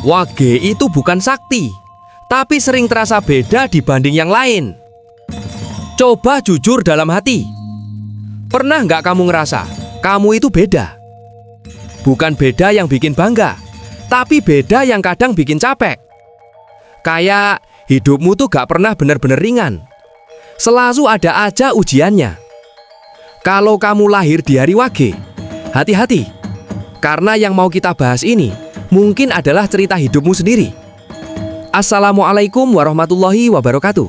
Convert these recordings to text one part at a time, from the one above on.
Wage itu bukan sakti, tapi sering terasa beda dibanding yang lain. Coba jujur dalam hati. Pernah nggak kamu ngerasa kamu itu beda? Bukan beda yang bikin bangga, tapi beda yang kadang bikin capek. Kayak hidupmu tuh gak pernah benar-benar ringan. Selalu ada aja ujiannya. Kalau kamu lahir di hari Wage, hati-hati. Karena yang mau kita bahas ini mungkin adalah cerita hidupmu sendiri. Assalamualaikum warahmatullahi wabarakatuh.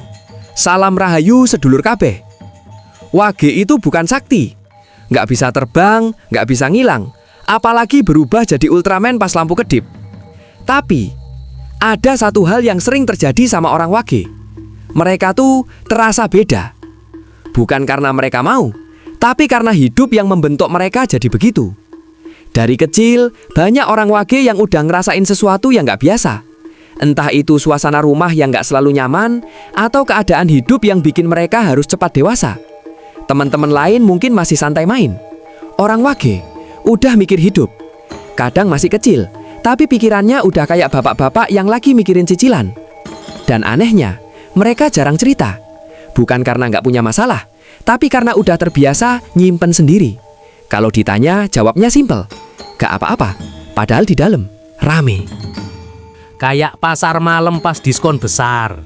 Salam rahayu sedulur kabeh. Wage itu bukan sakti. Nggak bisa terbang, nggak bisa ngilang. Apalagi berubah jadi Ultraman pas lampu kedip. Tapi ada satu hal yang sering terjadi sama orang Wage. Mereka tuh terasa beda. Bukan karena mereka mau, tapi karena hidup yang membentuk mereka jadi begitu. Dari kecil, banyak orang Wage yang udah ngerasain sesuatu yang nggak biasa. Entah itu suasana rumah yang nggak selalu nyaman, atau keadaan hidup yang bikin mereka harus cepat dewasa. Teman-teman lain mungkin masih santai main. Orang Wage udah mikir hidup. Kadang masih kecil, tapi pikirannya udah kayak bapak-bapak yang lagi mikirin cicilan. Dan anehnya, mereka jarang cerita. Bukan karena nggak punya masalah, tapi karena udah terbiasa nyimpen sendiri. Kalau ditanya, jawabnya simpel. Gak apa-apa, padahal di dalam rame. Kayak pasar malam pas diskon besar.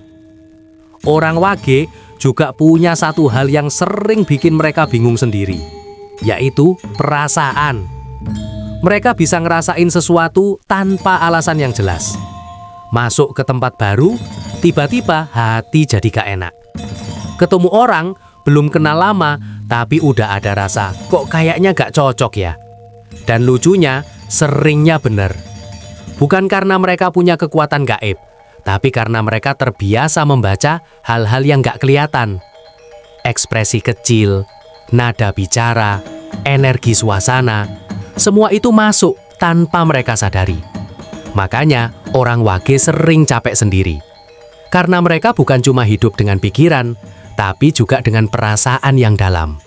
Orang Wage juga punya satu hal yang sering bikin mereka bingung sendiri, yaitu perasaan. Mereka bisa ngerasain sesuatu tanpa alasan yang jelas. Masuk ke tempat baru, tiba-tiba hati jadi gak enak. Ketemu orang, belum kenal lama, tapi udah ada rasa, kok kayaknya gak cocok ya. Dan lucunya, seringnya bener. Bukan karena mereka punya kekuatan gaib, tapi karena mereka terbiasa membaca hal-hal yang gak kelihatan. Ekspresi kecil, nada bicara, energi suasana, semua itu masuk tanpa mereka sadari. Makanya orang Wage sering capek sendiri. Karena mereka bukan cuma hidup dengan pikiran, tapi juga dengan perasaan yang dalam.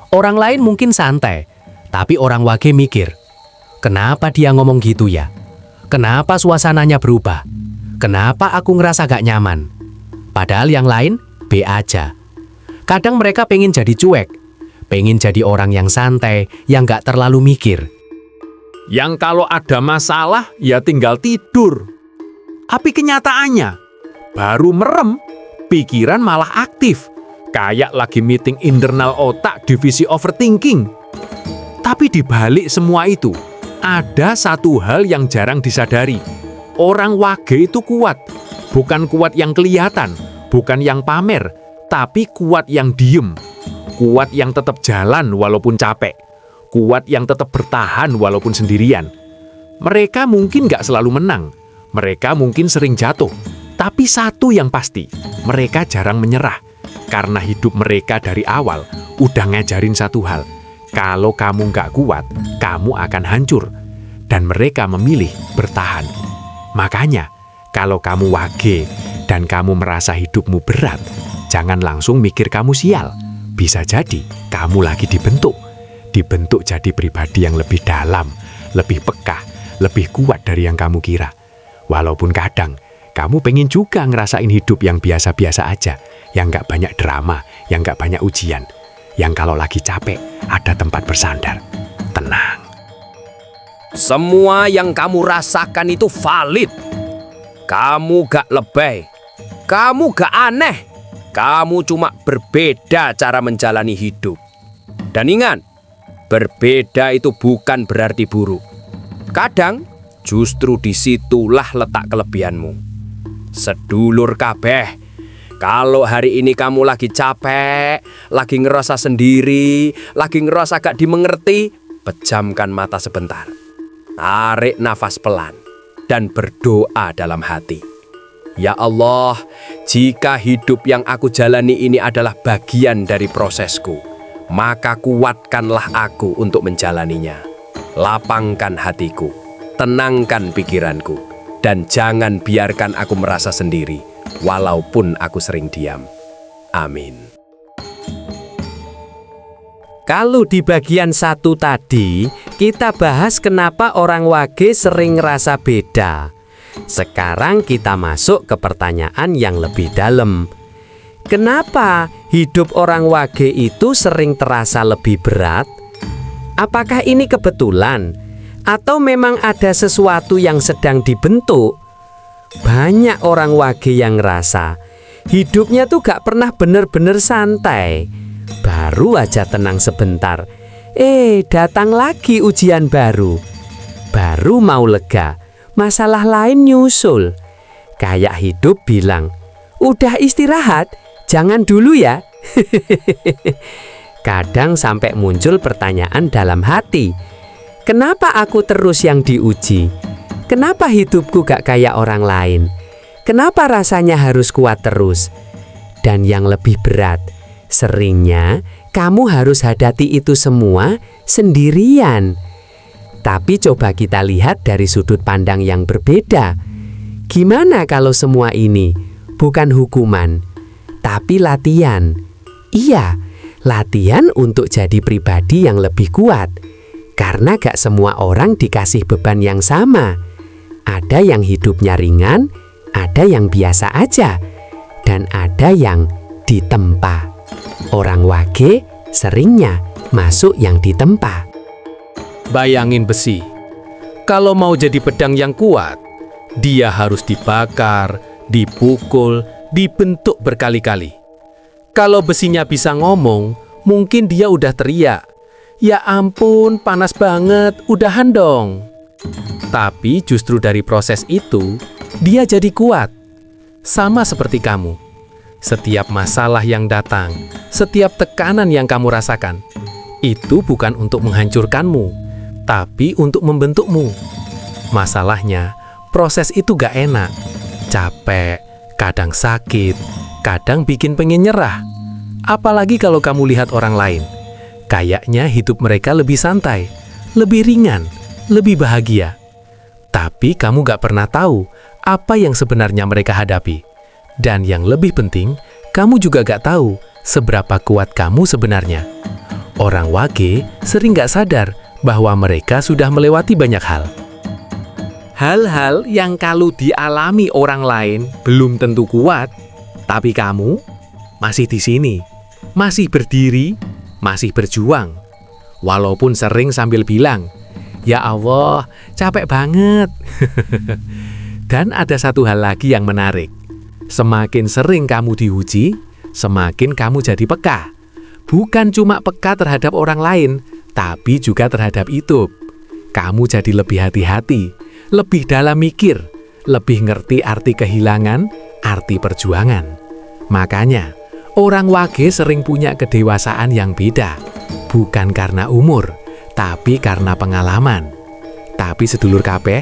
Orang lain mungkin santai, tapi orang Wage mikir, kenapa dia ngomong gitu ya? Kenapa suasananya berubah? Kenapa aku ngerasa gak nyaman? Padahal yang lain B aja. Kadang mereka pengen jadi cuek, pengen jadi orang yang santai, yang gak terlalu mikir. Yang kalau ada masalah, ya tinggal tidur. Tapi kenyataannya, baru merem, pikiran malah aktif. Kayak lagi meeting internal otak divisi overthinking. Tapi di balik semua itu, ada satu hal yang jarang disadari. Orang Wage itu kuat. Bukan kuat yang kelihatan, bukan yang pamer, tapi kuat yang diem. Kuat yang tetap jalan walaupun capek. Kuat yang tetap bertahan walaupun sendirian. Mereka mungkin gak selalu menang. Mereka mungkin sering jatuh. Tapi satu yang pasti, mereka jarang menyerah. Karena hidup mereka dari awal udah ngajarin satu hal. Kalau kamu gak kuat, kamu akan hancur. Dan mereka memilih bertahan. Makanya, kalau kamu Wage dan kamu merasa hidupmu berat, jangan langsung mikir kamu sial. Bisa jadi kamu lagi dibentuk. Dibentuk jadi pribadi yang lebih dalam, lebih peka, lebih kuat dari yang kamu kira. Walaupun kadang, kamu pengen juga ngerasain hidup yang biasa-biasa aja, yang gak banyak drama, yang gak banyak ujian. Yang kalau lagi capek, ada tempat bersandar. Tenang. Semua yang kamu rasakan itu valid. Kamu gak lebay. Kamu gak aneh. Kamu cuma berbeda cara menjalani hidup. Dan ingat, berbeda itu bukan berarti buruk. Kadang, justru disitulah letak kelebihanmu. Sedulur kabeh, kalau hari ini kamu lagi capek, lagi ngerasa sendiri, lagi ngerasa gak dimengerti, pejamkan mata sebentar. Tarik nafas pelan dan berdoa dalam hati. Ya Allah, jika hidup yang aku jalani ini adalah bagian dari prosesku, maka kuatkanlah aku untuk menjalaninya. Lapangkan hatiku, tenangkan pikiranku, dan jangan biarkan aku merasa sendiri, walaupun aku sering diam. Amin. Kalau di bagian 1 tadi, kita bahas kenapa orang Wage sering ngerasa beda. Sekarang kita masuk ke pertanyaan yang lebih dalam. Kenapa hidup orang wage itu sering terasa lebih berat? Apakah ini kebetulan? Atau memang ada sesuatu yang sedang dibentuk? Banyak orang wage yang ngerasa hidupnya tuh gak pernah bener-bener santai. Baru aja tenang sebentar, datang lagi ujian baru. Baru mau lega, masalah lain nyusul. Kayak hidup bilang, udah istirahat, jangan dulu ya. Kadang sampai muncul pertanyaan dalam hati, kenapa aku terus yang diuji? Kenapa hidupku gak kayak orang lain? Kenapa rasanya harus kuat terus? Dan yang lebih berat, seringnya kamu harus hadapi itu semua sendirian. Tapi coba kita lihat dari sudut pandang yang berbeda. Gimana kalau semua ini bukan hukuman, tapi latihan? Iya, latihan untuk jadi pribadi yang lebih kuat. Karena gak semua orang dikasih beban yang sama. Ada yang hidupnya ringan, ada yang biasa aja, dan ada yang ditempa. Orang wage seringnya masuk yang ditempa. Bayangin besi. Kalau mau jadi pedang yang kuat, dia harus dibakar, dipukul, dibentuk berkali-kali. Kalau besinya bisa ngomong, mungkin dia udah teriak, "Ya ampun, panas banget, udahan dong." Tapi justru dari proses itu, dia jadi kuat. Sama seperti kamu. Setiap masalah yang datang, setiap tekanan yang kamu rasakan, itu bukan untuk menghancurkanmu, tapi untuk membentukmu. Masalahnya, proses itu gak enak. Capek, kadang sakit, kadang bikin pengen nyerah. Apalagi kalau kamu lihat orang lain. Kayaknya hidup mereka lebih santai, lebih ringan, lebih bahagia. Tapi kamu gak pernah tahu apa yang sebenarnya mereka hadapi. Dan yang lebih penting, kamu juga gak tahu seberapa kuat kamu sebenarnya. Orang wage sering gak sadar bahwa mereka sudah melewati banyak hal. Hal-hal yang kalau dialami orang lain belum tentu kuat, tapi kamu masih di sini, masih berdiri, masih berjuang. Walaupun sering sambil bilang, "Ya Allah, capek banget." Dan ada satu hal lagi yang menarik. Semakin sering kamu diuji, semakin kamu jadi peka. Bukan cuma peka terhadap orang lain, tapi juga terhadap hidup. Kamu jadi lebih hati-hati, lebih dalam mikir, lebih ngerti arti kehilangan, arti perjuangan. Makanya, orang wage sering punya kedewasaan yang beda. Bukan karena umur, tapi karena pengalaman. Tapi sedulur kabeh,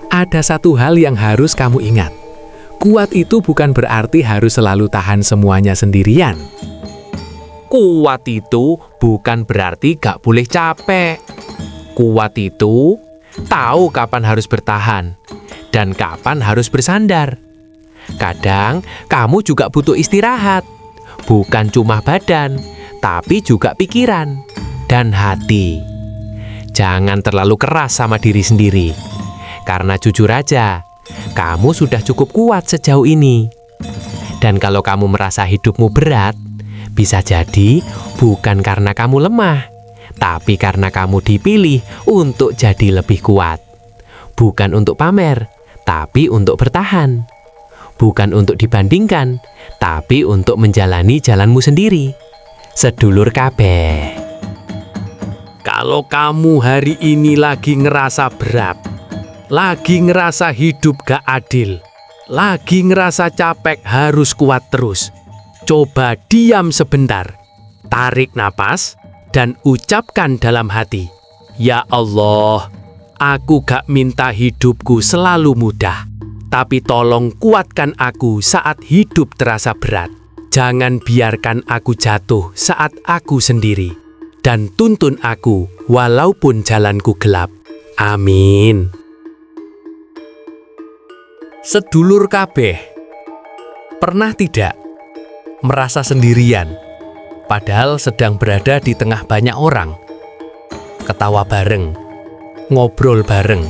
ada satu hal yang harus kamu ingat. Kuat itu bukan berarti harus selalu tahan semuanya sendirian. Kuat itu bukan berarti gak boleh capek. Kuat itu tahu kapan harus bertahan dan kapan harus bersandar. Kadang kamu juga butuh istirahat. Bukan cuma badan, tapi juga pikiran dan hati. Jangan terlalu keras sama diri sendiri. Karena jujur aja, kamu sudah cukup kuat sejauh ini. Dan kalau kamu merasa hidupmu berat, bisa jadi bukan karena kamu lemah, tapi karena kamu dipilih untuk jadi lebih kuat. Bukan untuk pamer, tapi untuk bertahan. Bukan untuk dibandingkan, tapi untuk menjalani jalanmu sendiri. Sedulur kabeh. Kalau kamu hari ini lagi ngerasa berat, lagi ngerasa hidup gak adil, lagi ngerasa capek harus kuat terus, coba diam sebentar, tarik napas, dan ucapkan dalam hati, "Ya Allah, aku gak minta hidupku selalu mudah, tapi tolong kuatkan aku saat hidup terasa berat. Jangan biarkan aku jatuh saat aku sendiri, dan tuntun aku walaupun jalanku gelap. Amin." Sedulur kabeh, pernah tidak merasa sendirian, padahal sedang berada di tengah banyak orang? Ketawa bareng, ngobrol bareng,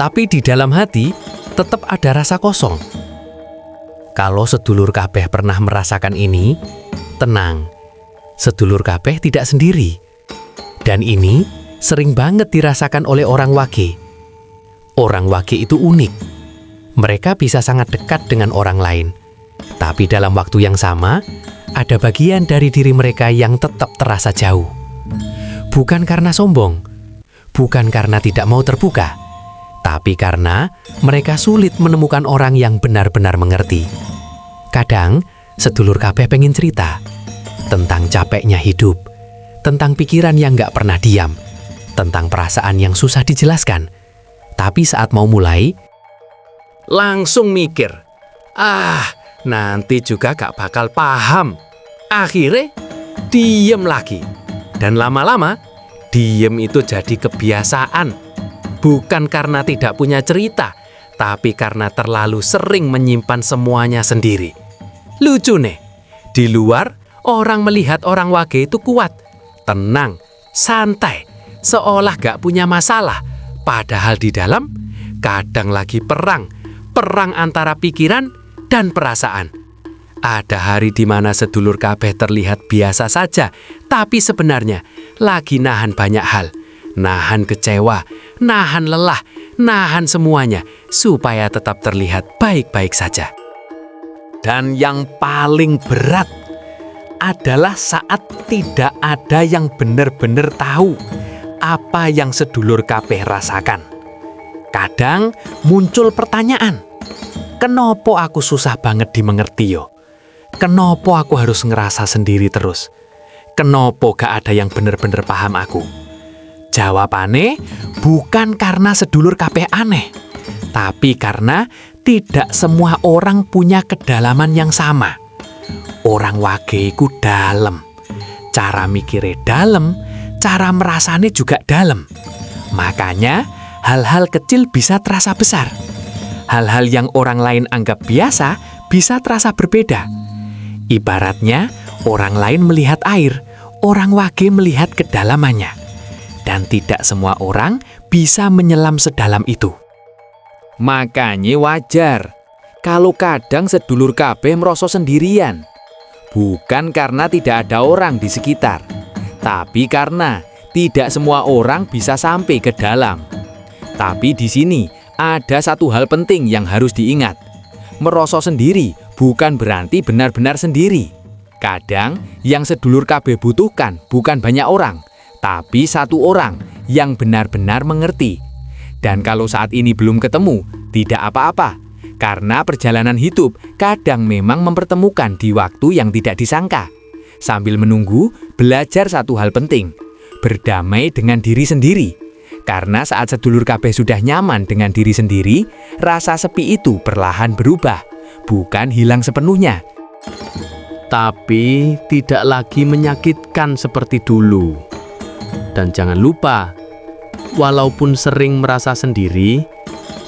tapi di dalam hati tetap ada rasa kosong. Kalau sedulur kabeh pernah merasakan ini, tenang, sedulur kabeh tidak sendiri. Dan ini sering banget dirasakan oleh orang wage. Orang wage itu unik. Mereka bisa sangat dekat dengan orang lain. Tapi dalam waktu yang sama, ada bagian dari diri mereka yang tetap terasa jauh. Bukan karena sombong, bukan karena tidak mau terbuka, tapi karena mereka sulit menemukan orang yang benar-benar mengerti. Kadang, sedulur kabeh pengen cerita tentang capeknya hidup, tentang pikiran yang gak pernah diam, tentang perasaan yang susah dijelaskan. Tapi saat mau mulai, langsung mikir, nanti juga gak bakal paham. Akhirnya, diem lagi. Dan lama-lama, diem itu jadi kebiasaan. Bukan karena tidak punya cerita, tapi karena terlalu sering menyimpan semuanya sendiri. Lucu nih, di luar orang melihat orang wage itu kuat, tenang, santai, seolah gak punya masalah. Padahal di dalam, kadang lagi perang antara pikiran dan perasaan. Ada hari di mana sedulur kabeh terlihat biasa saja, tapi sebenarnya lagi nahan banyak hal. Nahan kecewa, nahan lelah, nahan semuanya, supaya tetap terlihat baik-baik saja. Dan yang paling berat adalah saat tidak ada yang benar-benar tahu apa yang sedulur kabeh rasakan. Kadang muncul pertanyaan, kenapa aku susah banget dimengerti yo? Kenapa aku harus ngerasa sendiri terus? Kenapa gak ada yang bener-bener paham aku? Jawabannya bukan karena sedulur kabeh aneh, tapi karena tidak semua orang punya kedalaman yang sama. Orang wage iku dalem, cara mikirnya dalem, cara merasanya juga dalem. Makanya hal-hal kecil bisa terasa besar. Hal-hal yang orang lain anggap biasa bisa terasa berbeda. Ibaratnya, orang lain melihat air, orang wage melihat kedalamannya. Dan tidak semua orang bisa menyelam sedalam itu. Makanya wajar kalau kadang sedulur kabeh merasa sendirian. Bukan karena tidak ada orang di sekitar, tapi karena tidak semua orang bisa sampai ke dalam. Tapi di sini ada satu hal penting yang harus diingat. Merasa sendiri bukan berarti benar-benar sendiri. Kadang yang sedulur kabeh butuhkan bukan banyak orang, tapi satu orang yang benar-benar mengerti. Dan kalau saat ini belum ketemu, tidak apa-apa. Karena perjalanan hidup kadang memang mempertemukan di waktu yang tidak disangka. Sambil menunggu, belajar satu hal penting, berdamai dengan diri sendiri. Karena saat sedulur kabeh sudah nyaman dengan diri sendiri, rasa sepi itu perlahan berubah, bukan hilang sepenuhnya. Tapi tidak lagi menyakitkan seperti dulu. Dan jangan lupa, walaupun sering merasa sendiri,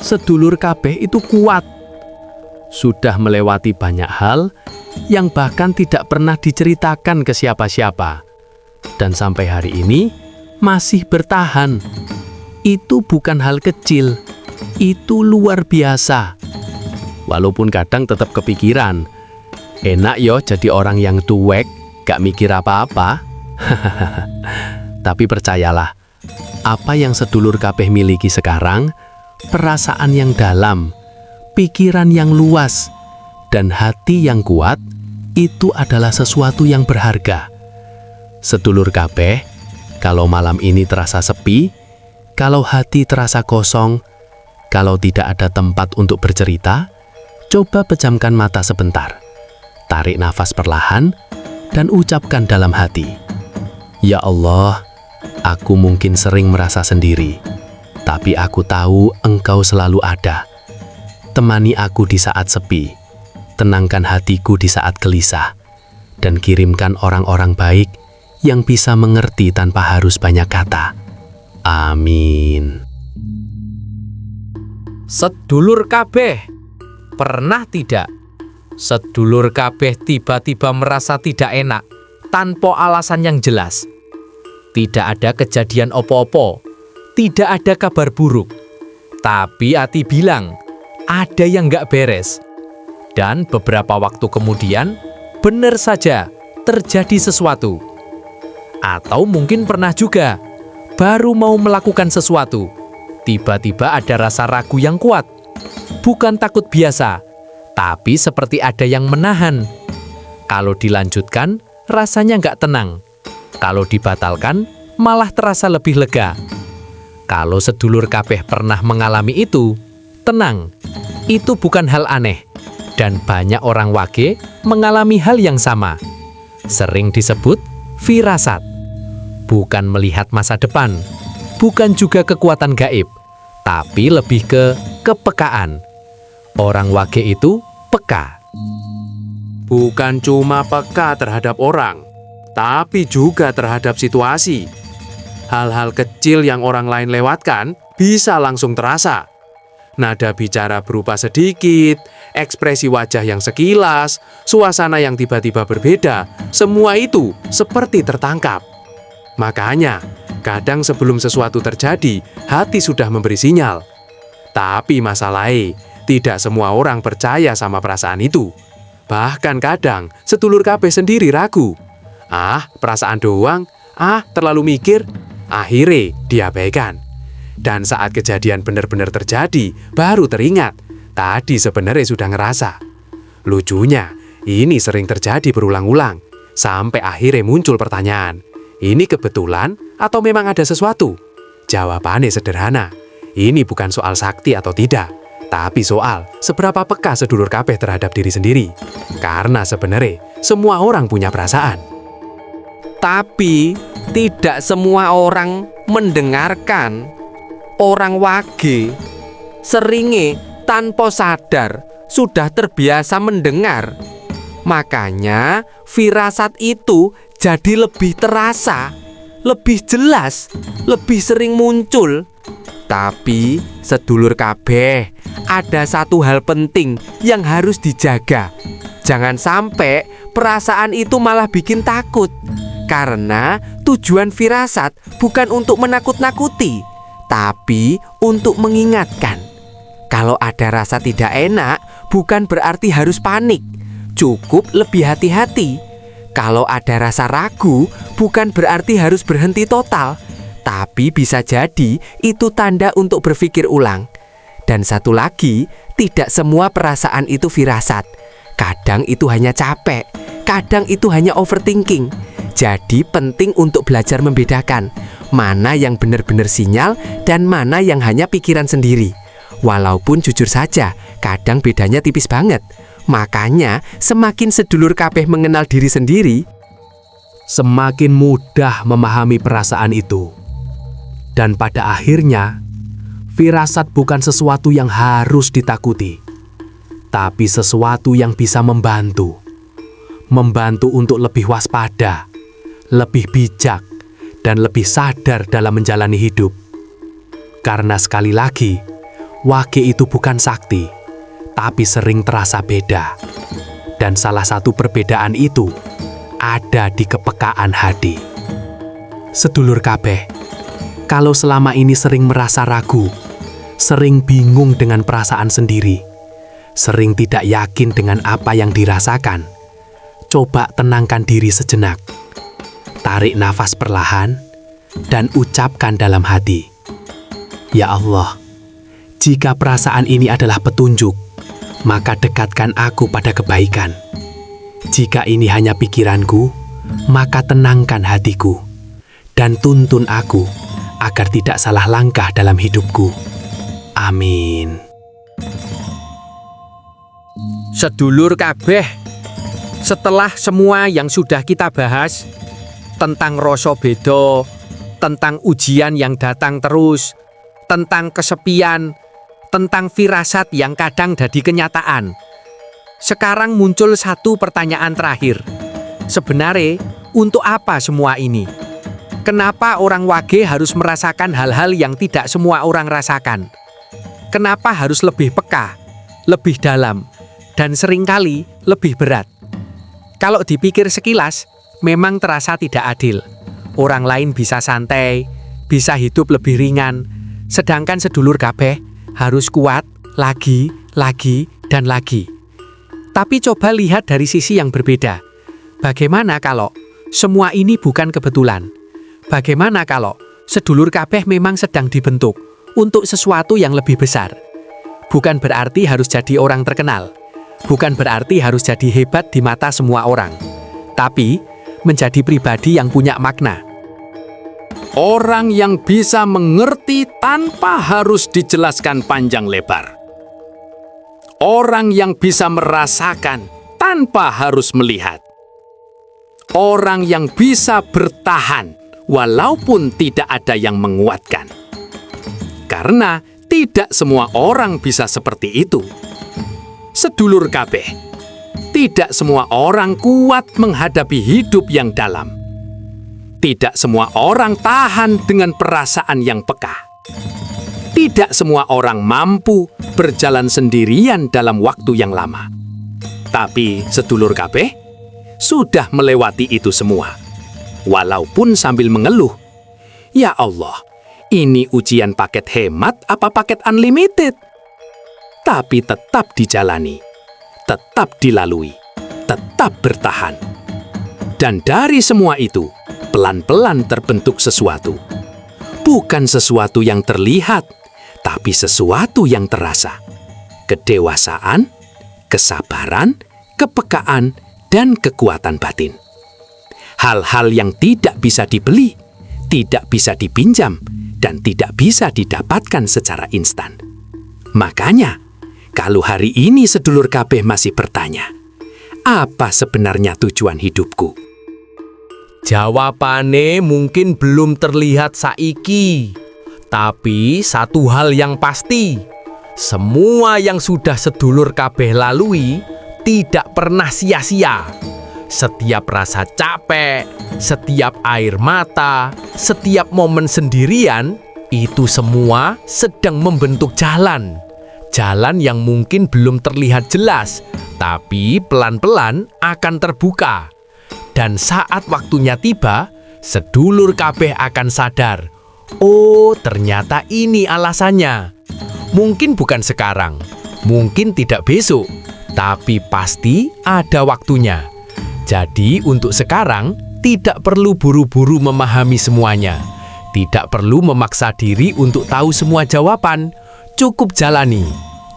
sedulur kabeh itu kuat. Sudah melewati banyak hal yang bahkan tidak pernah diceritakan ke siapa-siapa. Dan sampai hari ini masih bertahan. Itu bukan hal kecil, itu luar biasa. Walaupun kadang tetap kepikiran, enak yo jadi orang yang tuwek, gak mikir apa-apa. Tapi percayalah, apa yang sedulur kabeh miliki sekarang, perasaan yang dalam, pikiran yang luas, dan hati yang kuat, itu adalah sesuatu yang berharga. Sedulur kabeh, kalau malam ini terasa sepi, kalau hati terasa kosong, kalau tidak ada tempat untuk bercerita, coba pejamkan mata sebentar. Tarik nafas perlahan dan ucapkan dalam hati, "Ya Allah, aku mungkin sering merasa sendiri, tapi aku tahu Engkau selalu ada. Temani aku di saat sepi, tenangkan hatiku di saat gelisah, dan kirimkan orang-orang baik yang bisa mengerti tanpa harus banyak kata. Amin." Sedulur kabeh, pernah tidak sedulur kabeh tiba-tiba merasa tidak enak tanpa alasan yang jelas? Tidak ada kejadian opo-opo, tidak ada kabar buruk, tapi hati bilang, ada yang nggak beres. Dan beberapa waktu kemudian, benar saja terjadi sesuatu. Atau mungkin pernah juga, baru mau melakukan sesuatu, tiba-tiba ada rasa ragu yang kuat. Bukan takut biasa, tapi seperti ada yang menahan. Kalau dilanjutkan, rasanya nggak tenang. Kalau dibatalkan, malah terasa lebih lega. Kalau sedulur kabeh pernah mengalami itu, tenang, itu bukan hal aneh. Dan banyak orang wage mengalami hal yang sama. Sering disebut firasat. Bukan melihat masa depan, bukan juga kekuatan gaib, tapi lebih ke kepekaan. Orang wage itu peka. Bukan cuma peka terhadap orang, tapi juga terhadap situasi. Hal-hal kecil yang orang lain lewatkan bisa langsung terasa. Nada bicara berubah sedikit, ekspresi wajah yang sekilas, suasana yang tiba-tiba berbeda, semua itu seperti tertangkap. Makanya, kadang sebelum sesuatu terjadi, hati sudah memberi sinyal. Tapi masalahnya, tidak semua orang percaya sama perasaan itu. Bahkan kadang, sedulur kabeh sendiri ragu. Perasaan doang, terlalu mikir, akhirnya diabaikan. Dan saat kejadian benar-benar terjadi, baru teringat, tadi sebenarnya sudah ngerasa. Lucunya, ini sering terjadi berulang-ulang, sampai akhirnya muncul pertanyaan, ini kebetulan atau memang ada sesuatu? Jawabannya sederhana, ini bukan soal sakti atau tidak, tapi soal seberapa peka sedulur kabeh terhadap diri sendiri. Karena sebenarnya, semua orang punya perasaan. Tapi tidak semua orang mendengarkan. Orang wage seringe tanpa sadar sudah terbiasa mendengar. Makanya firasat itu jadi lebih terasa, lebih jelas, lebih sering muncul. Tapi sedulur kabeh, ada satu hal penting yang harus dijaga. Jangan sampai perasaan itu malah bikin takut. Karena tujuan firasat bukan untuk menakut-nakuti, tapi untuk mengingatkan. Kalau ada rasa tidak enak, bukan berarti harus panik. Cukup lebih hati-hati. Kalau ada rasa ragu, bukan berarti harus berhenti total, tapi bisa jadi itu tanda untuk berpikir ulang. Dan satu lagi, tidak semua perasaan itu firasat. Kadang itu hanya capek, kadang itu hanya overthinking. Jadi penting untuk belajar membedakan mana yang benar-benar sinyal dan mana yang hanya pikiran sendiri. Walaupun jujur saja, kadang bedanya tipis banget. Makanya semakin sedulur kabeh mengenal diri sendiri, Semakin mudah memahami perasaan itu. Dan pada akhirnya, firasat bukan sesuatu yang harus ditakuti, tapi sesuatu yang bisa membantu. Membantu untuk lebih waspada, lebih bijak, dan lebih sadar dalam menjalani hidup. Karena sekali lagi, wage itu bukan sakti, tapi sering terasa beda. Dan salah satu perbedaan itu ada di kepekaan hati. Sedulur kabeh, kalau selama ini sering merasa ragu, sering bingung dengan perasaan sendiri, sering tidak yakin dengan apa yang dirasakan, coba tenangkan diri sejenak. Tarik nafas perlahan dan ucapkan dalam hati, "Ya Allah, jika perasaan ini adalah petunjuk, maka dekatkan aku pada kebaikan. Jika ini hanya pikiranku, maka tenangkan hatiku dan tuntun aku agar tidak salah langkah dalam hidupku. Amin." Sedulur kabeh, setelah semua yang sudah kita bahas tentang rasa beda, tentang ujian yang datang terus, tentang kesepian, tentang firasat yang kadang jadi kenyataan, sekarang muncul satu pertanyaan terakhir. Sebenarnya, untuk apa semua ini? Kenapa orang wage harus merasakan hal-hal yang tidak semua orang rasakan? Kenapa harus lebih peka, lebih dalam, dan seringkali lebih berat? Kalau dipikir sekilas, memang terasa tidak adil. Orang lain bisa santai, bisa hidup lebih ringan, sedangkan sedulur kabeh harus kuat lagi lagi, dan lagi. Tapi coba lihat dari sisi yang berbeda. Bagaimana kalau semua ini bukan kebetulan? Bagaimana kalau sedulur kabeh memang sedang dibentuk untuk sesuatu yang lebih besar? Bukan berarti harus jadi orang terkenal. Bukan berarti harus jadi hebat di mata semua orang. Tapi menjadi pribadi yang punya makna. Orang yang bisa mengerti tanpa harus dijelaskan panjang lebar. Orang yang bisa merasakan tanpa harus melihat. Orang yang bisa bertahan walaupun tidak ada yang menguatkan. Karena tidak semua orang bisa seperti itu. Sedulur kabeh, tidak semua orang kuat menghadapi hidup yang dalam. Tidak semua orang tahan dengan perasaan yang peka. Tidak semua orang mampu berjalan sendirian dalam waktu yang lama. Tapi sedulur kabeh sudah melewati itu semua. Walaupun sambil mengeluh, "Ya Allah, ini ujian paket hemat apa paket unlimited?" Tapi tetap dijalani, tetap dilalui, tetap bertahan. Dan dari semua itu, pelan-pelan terbentuk sesuatu. Bukan sesuatu yang terlihat, tapi sesuatu yang terasa. Kedewasaan, kesabaran, kepekaan, dan kekuatan batin. Hal-hal yang tidak bisa dibeli, tidak bisa dipinjam, dan tidak bisa didapatkan secara instan. Makanya, kalau hari ini sedulur kabeh masih bertanya, apa sebenarnya tujuan hidupku? Jawabane mungkin belum terlihat saiki. Tapi satu hal yang pasti, semua yang sudah sedulur kabeh lalui tidak pernah sia-sia. Setiap rasa capek, setiap air mata, setiap momen sendirian, itu semua sedang membentuk jalan. Jalan yang mungkin belum terlihat jelas, tapi pelan-pelan akan terbuka. Dan saat waktunya tiba, sedulur kabeh akan sadar, oh ternyata ini alasannya. Mungkin bukan sekarang, mungkin tidak besok, tapi pasti ada waktunya. Jadi untuk sekarang, tidak perlu buru-buru memahami semuanya. Tidak perlu memaksa diri untuk tahu semua jawaban. Cukup jalani,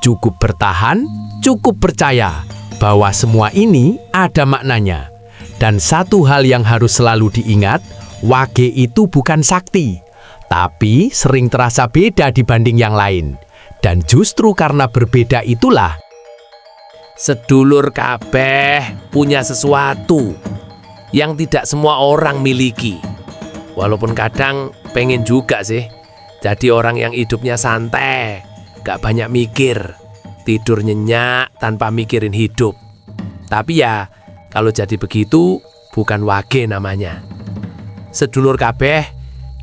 cukup bertahan, cukup percaya bahwa semua ini ada maknanya. Dan satu hal yang harus selalu diingat, wage itu bukan sakti, tapi sering terasa beda dibanding yang lain. Dan justru karena berbeda itulah sedulur kabeh punya sesuatu yang tidak semua orang miliki. Walaupun kadang pengen juga sih jadi orang yang hidupnya santai, gak banyak mikir, tidur nyenyak tanpa mikirin hidup. Tapi ya, kalau jadi begitu bukan wage namanya. Sedulur kabeh,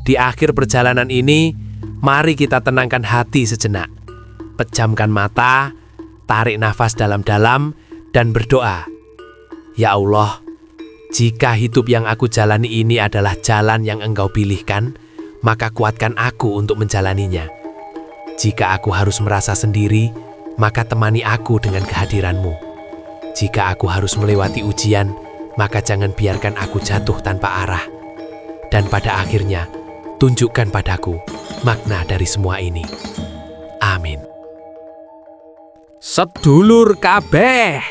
di akhir perjalanan ini, mari kita tenangkan hati sejenak. Pejamkan mata, tarik nafas dalam-dalam, dan berdoa. Ya Allah, jika hidup yang aku jalani ini adalah jalan yang Engkau pilihkan, maka kuatkan aku untuk menjalaninya. Jika aku harus merasa sendiri, maka temani aku dengan kehadiran-Mu. Jika aku harus melewati ujian, maka jangan biarkan aku jatuh tanpa arah. Dan pada akhirnya, tunjukkan padaku makna dari semua ini. Amin. Sedulur kabeh,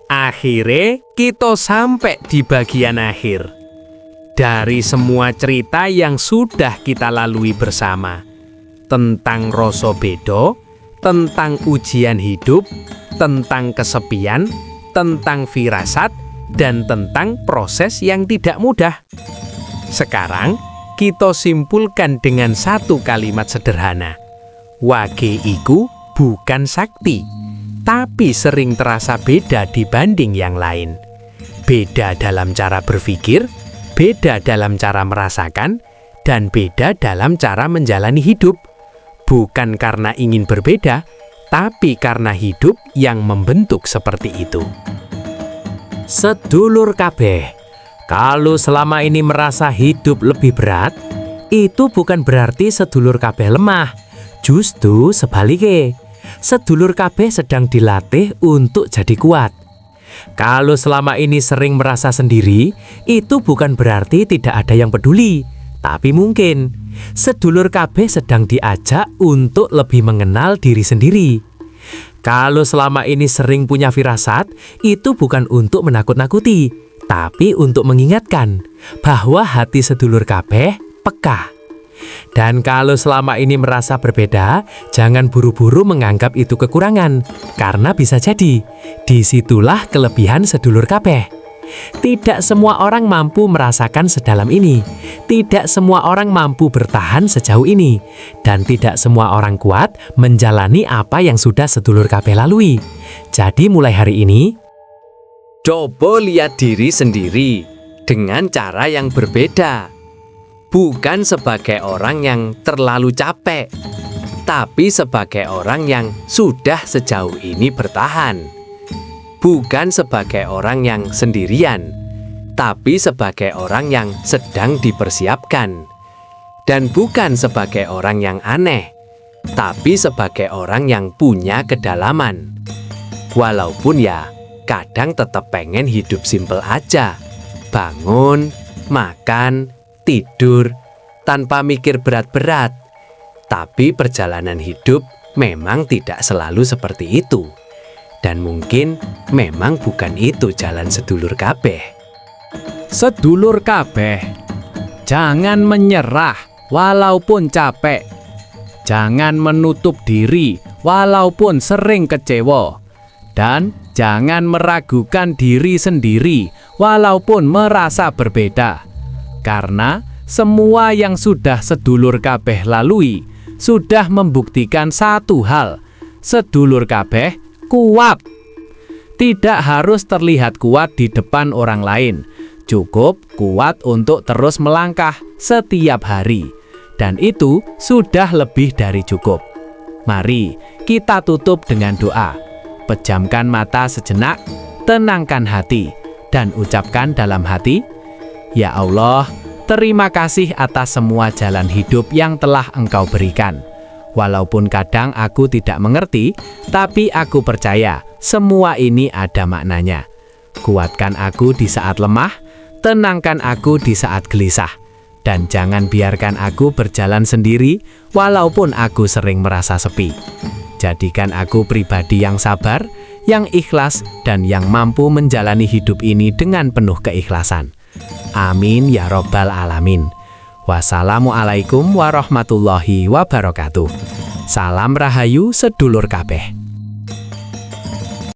akhirnya kita sampai di bagian akhir. Dari semua cerita yang sudah kita lalui bersama, tentang rasa beda, tentang ujian hidup, tentang kesepian, tentang firasat, dan tentang proses yang tidak mudah. Sekarang, kita simpulkan dengan satu kalimat sederhana. Wage iku bukan sakti, tapi sering terasa beda dibanding yang lain. Beda dalam cara berpikir, beda dalam cara merasakan, dan beda dalam cara menjalani hidup. Bukan karena ingin berbeda, tapi karena hidup yang membentuk seperti itu. Sedulur kabeh, kalau selama ini merasa hidup lebih berat, itu bukan berarti sedulur kabeh lemah. Justru sebaliknya, sedulur kabeh sedang dilatih untuk jadi kuat. Kalau selama ini sering merasa sendiri, itu bukan berarti tidak ada yang peduli. Tapi mungkin sedulur kabeh sedang diajak untuk lebih mengenal diri sendiri. Kalau selama ini sering punya firasat, itu bukan untuk menakut-nakuti, tapi untuk mengingatkan bahwa hati sedulur kabeh peka. Dan kalau selama ini merasa berbeda, jangan buru-buru menganggap itu kekurangan, karena bisa jadi disitulah kelebihan sedulur kabeh. Tidak semua orang mampu merasakan sedalam ini, tidak semua orang mampu bertahan sejauh ini, dan tidak semua orang kuat menjalani apa yang sudah sedulur kabeh lalui. Jadi mulai hari ini, Coba lihat diri sendiri dengan cara yang berbeda. Bukan sebagai orang yang terlalu capek, tapi sebagai orang yang sudah sejauh ini bertahan. Bukan sebagai orang yang sendirian, tapi sebagai orang yang sedang dipersiapkan. Dan bukan sebagai orang yang aneh, tapi sebagai orang yang punya kedalaman. Walaupun ya, kadang tetap pengen hidup simpel aja. Bangun, makan, tidur, tanpa mikir berat-berat. Tapi perjalanan hidup memang tidak selalu seperti itu. Dan mungkin memang bukan itu jalan sedulur kabeh. Sedulur kabeh, jangan menyerah walaupun capek. Jangan menutup diri walaupun sering kecewa. Dan jangan meragukan diri sendiri walaupun merasa berbeda. Karena semua yang sudah sedulur kabeh lalui sudah membuktikan satu hal, sedulur kabeh kuat. Tidak harus terlihat kuat di depan orang lain, cukup kuat untuk terus melangkah setiap hari. Dan itu sudah lebih dari cukup. Mari kita tutup dengan doa. Pejamkan mata sejenak, tenangkan hati, dan ucapkan dalam hati, "Ya Allah, terima kasih atas semua jalan hidup yang telah Engkau berikan. Walaupun kadang aku tidak mengerti, tapi aku percaya semua ini ada maknanya. Kuatkan aku di saat lemah, tenangkan aku di saat gelisah, dan jangan biarkan aku berjalan sendiri walaupun aku sering merasa sepi. Jadikan aku pribadi yang sabar, yang ikhlas, dan yang mampu menjalani hidup ini dengan penuh keikhlasan. Amin ya Robbal Alamin. Wassalamualaikum warahmatullahi wabarakatuh. Salam rahayu sedulur kabeh.